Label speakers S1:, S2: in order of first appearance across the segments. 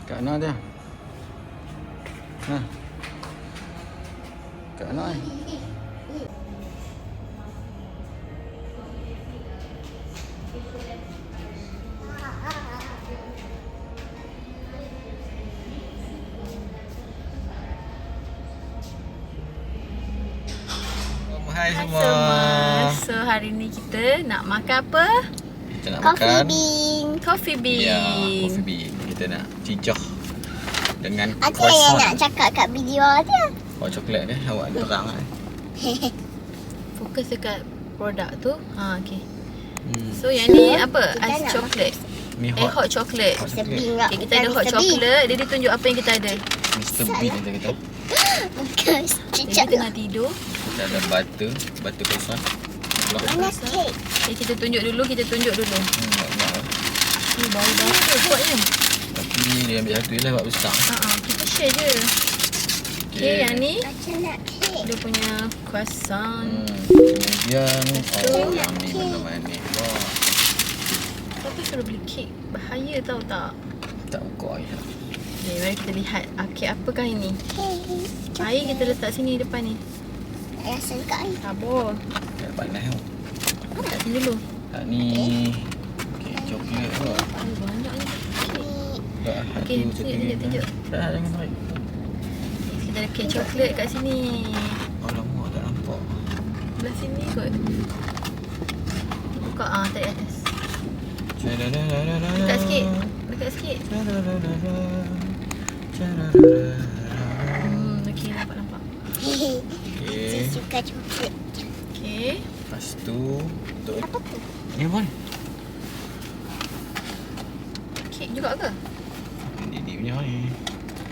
S1: Kat mana dia? Ha. Kat mana? Hai semua.
S2: So hari ni kita nak makan apa?
S1: Kita nak
S3: Coffee
S1: makan
S3: bean.
S2: Coffee bean.
S1: Ya, coffee bean. Kita nak cincah dengan
S3: Ada yang
S1: croissant.
S3: nak cakap kat video dia.
S1: Oh, coklat dia. Awak ada terang kan?
S2: Fokus dekat produk tu. Ha, okey.
S1: Hmm.
S2: So yang ni apa?
S3: Kita
S2: Ais
S3: nak
S2: coklat.
S1: Ni
S2: Hot chocolate.
S1: Hot
S3: Mr.
S1: chocolate.
S3: Bean lah.
S2: Okay, kita ada hot
S3: Mr. Bean.
S2: chocolate. Dia ditunjuk apa yang kita ada.
S1: Mr. Bean kita kata.
S3: Bukan
S2: Jadi
S3: cicak
S2: tengah
S3: lah.
S2: tidur.
S1: Kita ada butter croissant.
S3: Mana kek?
S2: Okay, kita tunjuk dulu.
S1: Banyak lah.
S2: Ni baru-baru tu kuatnya.
S1: Tapi dia ambil satu je lah buat besar.
S2: Kita share je. Okay, yang ni
S3: Macam nak kek.
S2: dia punya croissant.
S1: Kemudian
S2: Betul.
S1: yang ni manis. Wah,
S2: Kau tu suruh beli kek. Bahaya tau tak?
S1: tak buka air.
S2: Okay, mari kita lihat. Kek apakah ini?
S3: Kek.
S2: Air kita letak sini depan ni.
S3: Tak rasa dekat air.
S2: Sabar.
S1: Tak panas tau.
S2: Letak sini dulu.
S1: Ni kek coklat tu.
S2: Banyak ni kek.
S1: Tak,
S2: Okey, tunjuk.
S1: Dah, jangan tarik.
S2: Kita ada kek coklat kat sini.
S1: Alamak, tak nampak.
S2: Belah sini kot. Buka tarik atas. Dekat sikit. Dekat sikit. Okey, nampak.
S3: Saya
S1: Okey.
S3: suka coklat.
S2: Okey.
S1: Lepas tu untuk
S3: Apa tu?
S1: ni pun.
S2: Kek juga ke?
S1: Ini punya ni.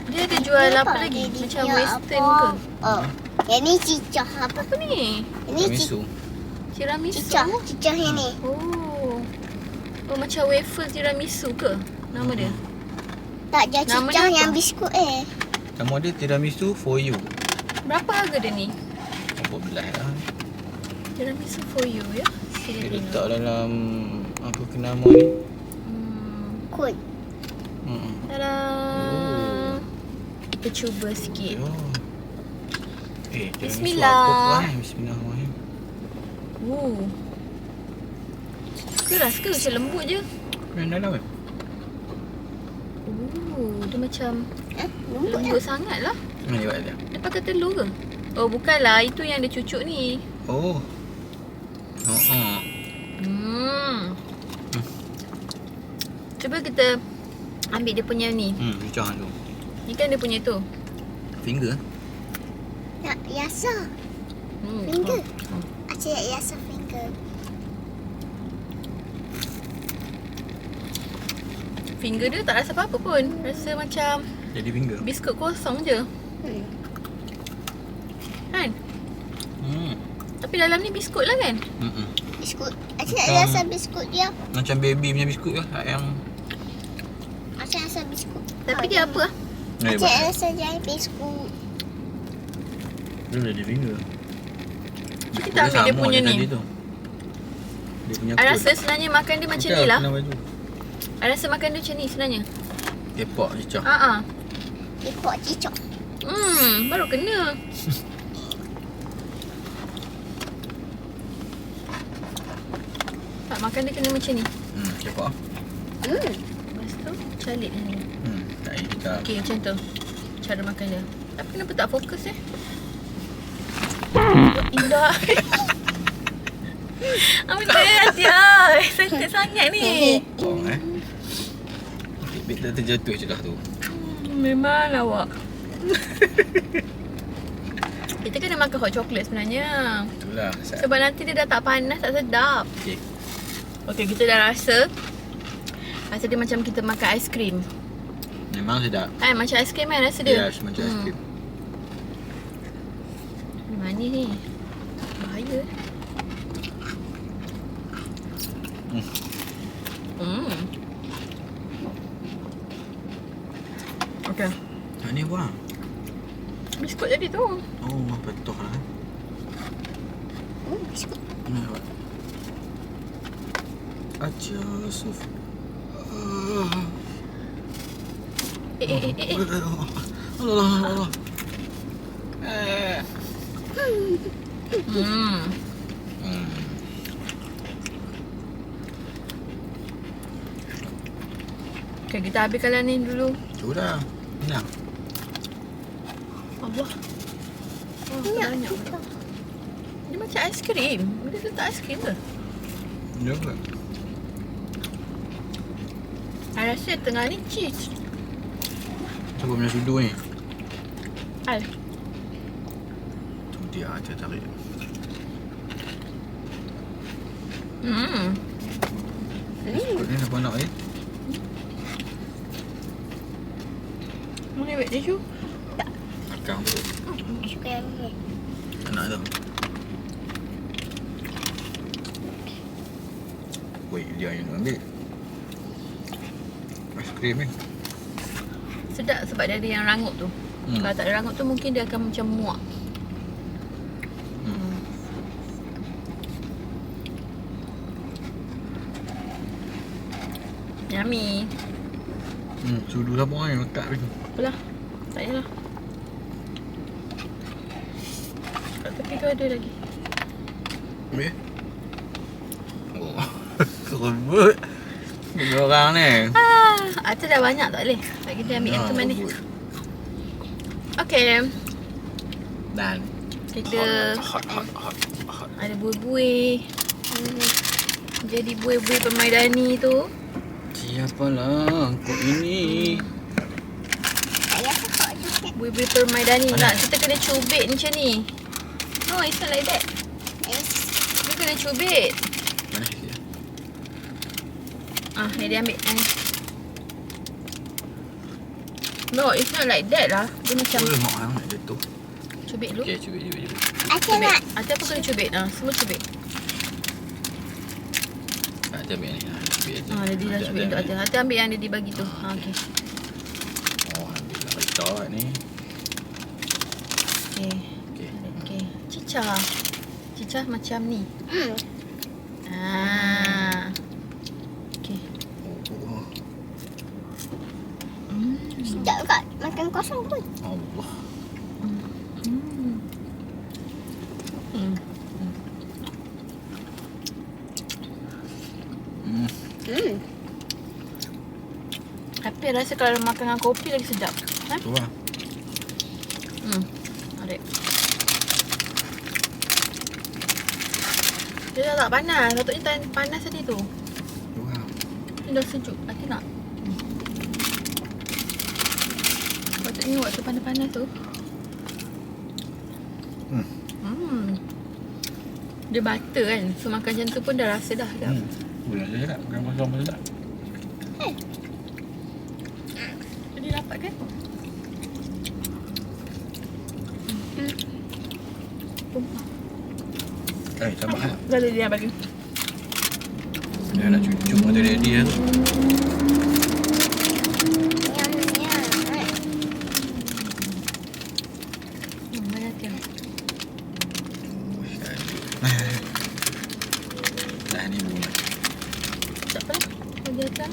S2: Dia ada jual apa
S3: Nampak
S2: lagi?
S3: dia
S2: Macam
S3: punya
S2: western
S3: apa?
S2: ke?
S3: Oh. Yang ni cicak apa?
S2: Apa ni?
S3: Ini
S1: Tiramisu.
S2: Tiramisu.
S3: cicak yang ni.
S2: Oh. Oh, macam waffle tiramisu ke? Nama dia?
S3: Tak, dia
S2: Nama
S3: cicak
S2: dia
S3: yang
S2: apa?
S3: biskut
S1: Nama dia tiramisu for you.
S2: Berapa harga dia ni?
S1: 14 lah.
S2: Tiramisu for you ya? Sila
S1: Dia
S2: tengok.
S1: letak dalam apa ke nama ni?
S3: Kun.
S2: Tada. Kita cuba sikit.
S1: Oh. Tiramisu
S2: Bismillah.
S1: apa pula ni? Bismillahirrahmanirrahim.
S2: Keras ke? Macam lembut je.
S1: Yang dalam kan?
S2: Dia macam
S3: Lembut lah.
S2: lembut sangat lah.
S1: Ni buat dia.
S2: Dia pakai telur ke? Oh, bukanlah. Itu yang dia cucuk ni.
S1: Oh.
S2: Cuba kita ambil dia punya ni.
S1: Cucah tu.
S2: Ni kan dia punya tu.
S1: Finger.
S3: Nak yasa. Finger. Acik nak yasa finger.
S2: Finger dia tak rasa apa-apa pun. Rasa macam
S1: Jadi finger.
S2: biskut kosong je. Kan? Tapi dalam ni biskut lah kan?
S3: Biskut. Acik nak
S1: Macam-
S3: yasa biskut dia.
S1: Macam baby punya biskut lah. Yang
S3: Acik rasa biskut.
S2: Tapi dia apa?
S3: Acik rasa dia biskut.
S1: Dia jadi finger.
S2: Kita ambil dia punya ni.
S1: Dia punya
S2: I rasa sebenarnya makan dia macam ni lah. I rasa makan dia macam ni sebenarnya.
S1: Kepak cicah.
S3: Ikut cicak.
S2: Baru kena. Tak, makan dia kena macam ni.
S1: Kepak.
S2: Lepas tu calik ni.
S1: Tak payah kita.
S2: Okey, macam tu. Cara makan dia. Tapi kenapa tak fokus Indah. Ambil hati sensitif sangat ni.
S1: Bit dah terjatuh je dah tu.
S2: Memang lawak. Kita kena makan hot chocolate sebenarnya.
S1: Itulah.
S2: Sebab nanti dia dah tak panas, tak sedap.
S1: Okey.
S2: Okey, kita dah rasa. Rasa dia macam kita makan aiskrim.
S1: Memang sedap.
S2: Kan, macam aiskrim kan rasa dia?
S1: Yes, macam aiskrim.
S2: Manis ni. Bahaya. Okey.
S1: Ni apa?
S2: Biskut tadi tu.
S1: Oh, betul lah.
S3: Biskut.
S1: Acha Suf. Allah.
S2: Hmm. Okay, kita habiskan lah ni dulu.
S1: Sudah. Kenyang.
S2: Allah. Oh,
S3: Nak
S2: banyak.
S3: cicak.
S2: Dia macam aiskrim. Dia letak aiskrim ke?
S1: Juga.
S2: I rasa tengah ni cheese.
S1: Siapa punya sudu ni?
S2: Al.
S1: Tu dia aja tarik. Kau ni siapa nak ni?
S2: Mau ni wet tisu?
S1: Kang tu.
S3: Suka yang ni.
S1: Anak tu. Woi, dia yang nak ambil. Aiskrim ni.
S2: Sedap sebab dia ada yang rangup tu. Kalau tak ada rangup tu mungkin dia akan macam muak. Yummy.
S1: Sudu siapa orang yang letak ni?
S2: Apalah. Tak payahlah. Kat tepi tu ada lagi.
S1: Ambil. Oh. Kerebut. Bagi orang ni.
S2: Atas dah banyak tak boleh. Tak kita ambil yang tu mana.
S1: Kerebut.
S2: Okay.
S1: Dan
S2: Kita
S1: hot.
S2: ada buih-buih. Jadi buih-buih permaidani tu.
S1: Siapalah kau ini?
S3: Saya suka juga.
S2: Buih-buih permaidani
S1: Mana?
S2: nak kita kena cubit macam ni. No, it's not like that. Dia kena cubit.
S1: Mana dia?
S2: Ni dia ambil. No, it's not like that lah. Dia macam
S1: Boleh mak hang nak jatuh.
S2: cubit dulu.
S1: Okey, cubit.
S3: Acah nak.
S2: Atas pun kena cubit. Semua cubit.
S1: Tak ambil ni. Cubit aja.
S2: Dia dah cubit untuk atas. Atas ambil yang dia dibagi tu. Okey.
S1: Oh, ambil lah retak ni.
S2: Okey.
S1: Okey.
S2: Okey. Cicah. Cicah macam ni. Okey.
S1: Oh.
S3: Sedap kat makan kosong pun.
S1: Allah.
S2: Tapi rasa kalau makan dengan kopi lagi sedap.
S1: Tu lah.
S2: Adik. Dia dah tak panas. Patutnya panas tadi tu.
S1: Tu lah.
S2: Ni dah sejuk. Hati nak. Patutnya waktu panas-panas tu. Dia butter kan. So makan macam tu pun dah rasa dah.
S1: Boleh je tak? Makan kosong pun tak?
S2: Jadi dapat kan?
S1: Sabar lah.
S2: Dah ada dia bagi.
S1: Dia nak cucuk mata dia tu.
S2: Banyak dia.
S1: Dah ni bunga.
S2: Tak apa lah. Bagi atas.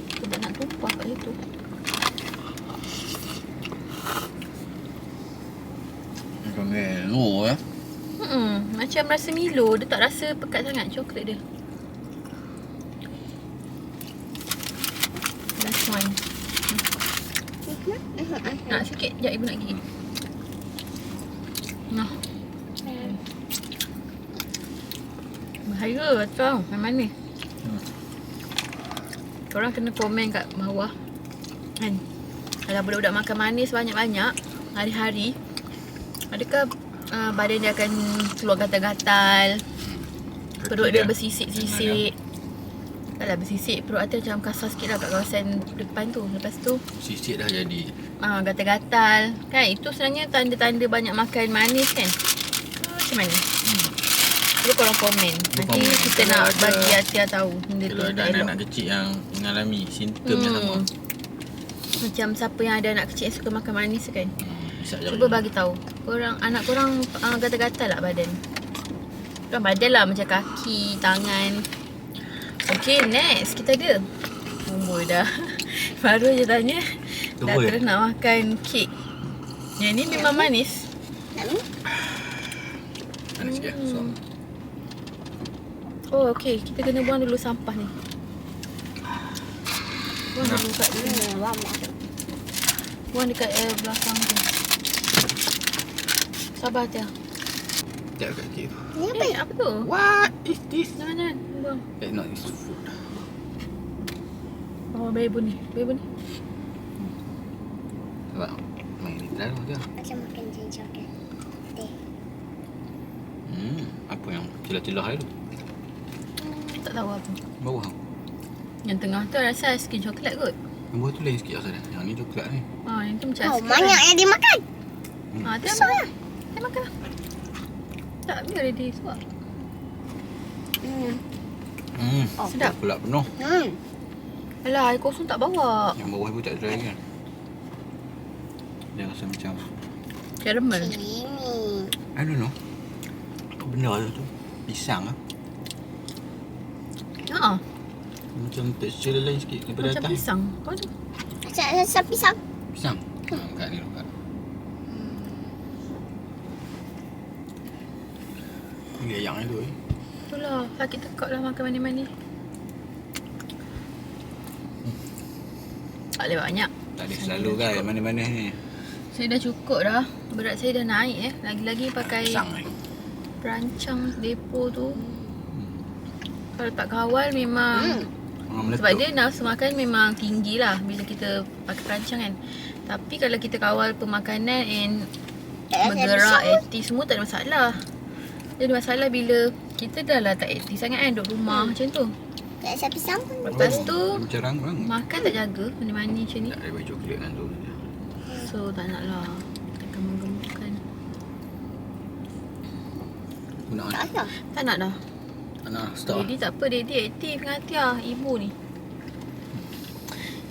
S2: Kita tak nak tumpah kat situ.
S1: Macam Milo lah.
S2: Macam rasa Milo. Dia tak rasa pekat sangat coklat dia. Last one. Nak sikit? Sekejap ibu nak gigit. Nah. Bahaya tau. Memang ni. Korang kena komen kat bawah. Kan? Kalau budak-budak makan manis banyak-banyak hari-hari, adakah badan dia akan keluar gatal-gatal? Perut dia bersisik-sisik. Taklah bersisik. Perut atas macam kasar sikit lah kat kawasan depan tu. Lepas tu
S1: Sisik dah jadi.
S2: gatal-gatal. Kan itu sebenarnya tanda-tanda banyak makan manis kan? Macam mana? Cuba korang komen. Nanti
S1: komen.
S2: kita
S1: Kalau
S2: nak
S1: ada-
S2: bagi Atia tahu benda tu
S1: Kalau ada
S2: tak elok.
S1: anak kecil yang mengalami simptom yang sama.
S2: Macam siapa yang ada anak kecil yang suka makan manis kan?
S1: Isap
S2: Cuba bagi tahu. Korang, anak korang gatal-gatal tak badan? Bukan badan lah, macam kaki, tangan. Okay, next kita ada. Dah. Baru je tanya. Dah
S1: Tunggu,
S2: terus nak makan kek. Yang ni memang manis.
S3: Nak ni?
S1: Manis sikit. So,
S2: Oh, okay. Kita kena buang dulu sampah ni. Buang dulu kat
S3: Wah, masuk.
S2: Buang dekat belakang tu. Sabar, Tia.
S1: sekejap kat kek tu.
S3: Ni apa ya?
S2: Apa tu?
S1: What is this?
S2: Jangan. Buang.
S1: Not this food.
S2: Oh, baby ni.
S1: Sebab main ni terlalu je.
S3: Macam makan ginger coklat. Teh.
S1: Apa yang celah-celah tu?
S2: Tak tahu apa.
S1: Bawah.
S2: Yang tengah tu rasa aiskrim coklat kot.
S1: Yang bawah tu lain sikit asal dia. Yang ni coklat ni.
S2: Yang tu macam
S3: Oh,
S2: aiskrim.
S3: banyak yang dia makan.
S2: Dia
S3: Besar
S2: makan.
S3: lah.
S2: Dia makan lah. Tak, biar dia suap.
S3: Oh,
S2: sedap.
S1: Pula penuh.
S2: Alah, air kosong tak bawa.
S1: Yang bawah pun tak dry kan. Dia rasa macam
S2: Caramel.
S3: Ini.
S1: I don't know. Apa benda tu? Pisang lah.
S2: Haa.
S1: Macam tekstur dia lain sikit daripada
S2: Macam
S1: atas.
S2: pisang. Apa tu?
S3: Macam rasa pisang.
S1: Pisang. Kat ni kat. Ni yang tu eh.
S2: Itulah. Sakit tekak lah makan manis-manis. Tak boleh banyak.
S1: Tak ada selalu kan mana-mana ni.
S2: Saya dah cukup dah. Berat saya dah naik Lagi-lagi pakai
S1: Pisang ni.
S2: perancang depo tu. Kalau tak kawal memang
S1: Orang
S2: sebab
S1: meletup.
S2: dia nafsu makan memang tinggi lah bila kita pakai perancang kan. Tapi kalau kita kawal pemakanan and bergerak, aktif semua tak ada masalah. Jadi masalah bila kita dah lah tak aktif sangat kan duduk rumah macam tu.
S3: Tak rasa pisang pun.
S2: Lepas tu
S1: Macam rang-rang.
S2: makan tak jaga mani-mani macam ni.
S1: Tak ada bagi coklat kan tu.
S2: So tak nak lah. Kita gemuk-gemukkan.
S1: Aku nak
S3: Tak rasa.
S2: Tak nak dah.
S1: Tak nak stop.
S2: Daddy tak apa, Daddy aktif dengan Tia. Ibu ni.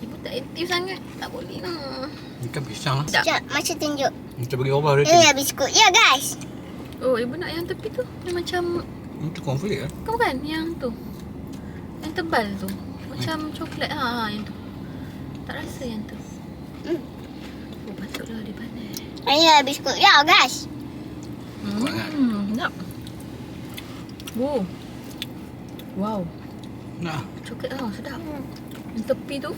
S2: Ibu tak aktif sangat. Tak boleh lah.
S1: Ni kan pisang lah.
S2: Tak.
S3: Sekejap, macam tunjuk.
S1: Macam bagi obat dia.
S3: Ini biskut. Ya guys.
S2: Oh, ibu nak yang tepi tu. Yang macam,
S1: Itu konflik kan?
S2: bukan yang tu. Yang tebal tu. Macam coklat yang tu. Tak rasa yang tu. Oh, patutlah dia panas.
S3: Ini biskut. Ya guys.
S1: Kuat kan?
S2: Sedap. Oh. Wow.
S1: Nah.
S2: Coklat sedap. Yang tepi tu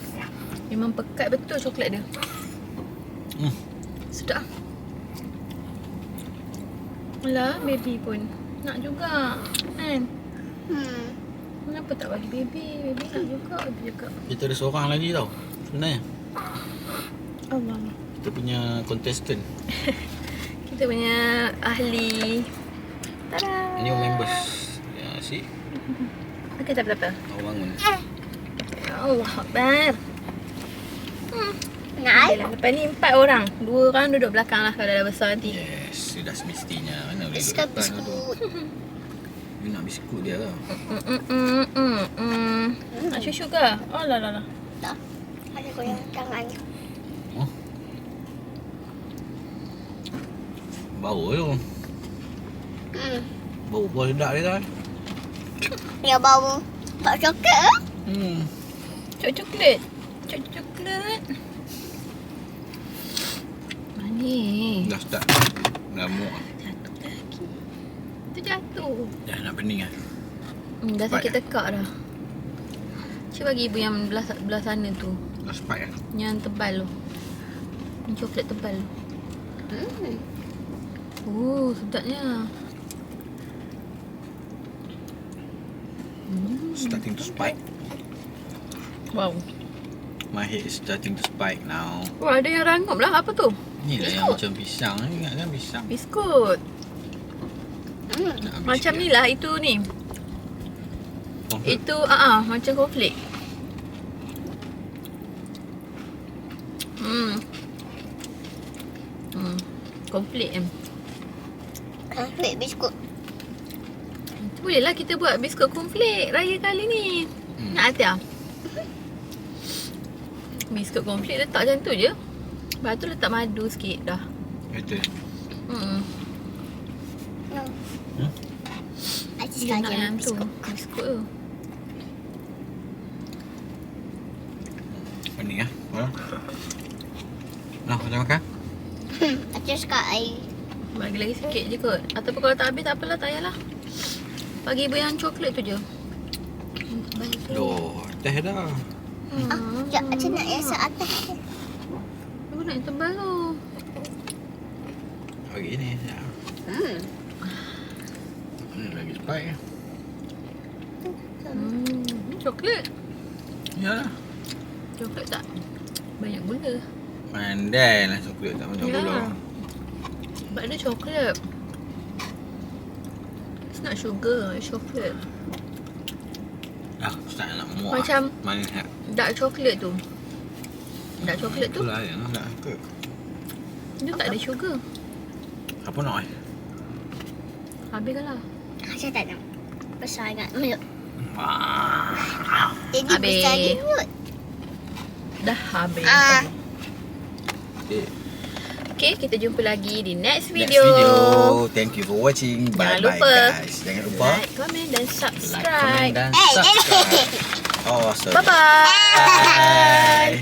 S2: memang pekat betul coklat dia. Sedap. Alah, baby pun nak juga kan. Kenapa tak bagi baby? Baby nak juga. Baby cakap
S1: Kita ada seorang lagi tau. Sebenarnya.
S2: Allah.
S1: Kita punya contestant.
S2: Kita punya ahli. Tada.
S1: New members. Ya, si.
S2: Okey, tak apa-apa.
S1: Awak bangun.
S2: Allah Akbar.
S3: Nak?
S2: Okey lah. Lepas ni 4 orang. 2 orang duduk belakang lah kalau dah besar nanti.
S1: Yes, sudah semestinya. Mana boleh duduk
S3: Biskut,
S1: depan tu.
S3: biskut.
S1: Dia nak biskut dia lah.
S2: Nak susu ke? Oh lah lah lah.
S3: Tak. Ada goyang tangannya.
S1: Oh. Bau tu. Bau buah sedap dia kan.
S3: Dia bau bau coklat ke?
S2: Coklat. Coklat. Manis.
S1: Dah start. Mengamuk lah.
S2: Jatuh lagi. Itu jatuh.
S1: Dah nak pening lah.
S2: Dah sakit
S1: Spike,
S2: tekak dah. Cuba bagi ibu yang belah sana tu.
S1: Dah spike lah.
S2: Yang tebal tu. Yang coklat tebal tu. Oh, sedapnya.
S1: Starting to spike.
S2: Wow.
S1: My head is starting to spike now.
S2: Oh, ada yang rangup lah. Apa tu?
S1: Ni lah yang
S2: Biskut.
S1: macam pisang. Ingat kan pisang?
S2: Biskut.
S1: Nak habis
S2: Macam
S1: sikit.
S2: ni lah. Itu ni.
S1: Confirm.
S2: Itu macam cornflake. Cornflake kan.
S3: Ambil biskut.
S2: Boleh lah kita buat biskut cornflake raya kali ni. Nak Atia? Biskut cornflake letak macam tu je. Lepas tu letak madu sikit dah.
S1: Betul.
S3: Aziz
S2: Dia nak
S3: sekali
S2: yang tu.
S3: biskut.
S2: Biskut tu.
S1: Nah, kita makan.
S3: Aku suka air.
S2: Bagi lagi sikit je kot. Ataupun kalau tak habis tak apalah, tak payahlah. Bagi ibu yang coklat tu je. Bagi tu.
S1: Loh, teh dah.
S3: Ya, macam nak yang seatas.
S2: Ibu nak yang tebal tu.
S1: Bagi ni. Ya. Ni lagi spike.
S2: Coklat.
S1: Ya.
S2: Coklat tak banyak gula.
S1: Pandai lah coklat tak banyak
S2: Ya.
S1: gula.
S2: Sebab dia coklat. It's not sugar, it's chocolate.
S1: Ah, tak nak muak.
S2: Macam
S1: manis tak?
S2: dark chocolate tu. Dark chocolate tu,
S1: Itulah yang nak ke.
S2: dia tak ada sugar.
S1: Apa nak ai?
S2: Habiskan lah.
S3: Saya tak nak. Besar sangat mulut.
S1: Wah.
S3: Jadi
S2: Habis.
S3: besar je mulut.
S2: Dah habis.
S3: Ah.
S1: Okay.
S2: Okay, kita jumpa lagi di next
S1: Next
S2: video.
S1: video. Thank you for watching.
S2: Jangan
S1: Bye
S2: lupa.
S1: bye guys. Jangan lupa
S2: Like, comment dan
S1: like,
S2: subscribe.
S1: comment dan subscribe. Awesome.
S2: Bye-bye.
S1: Bye.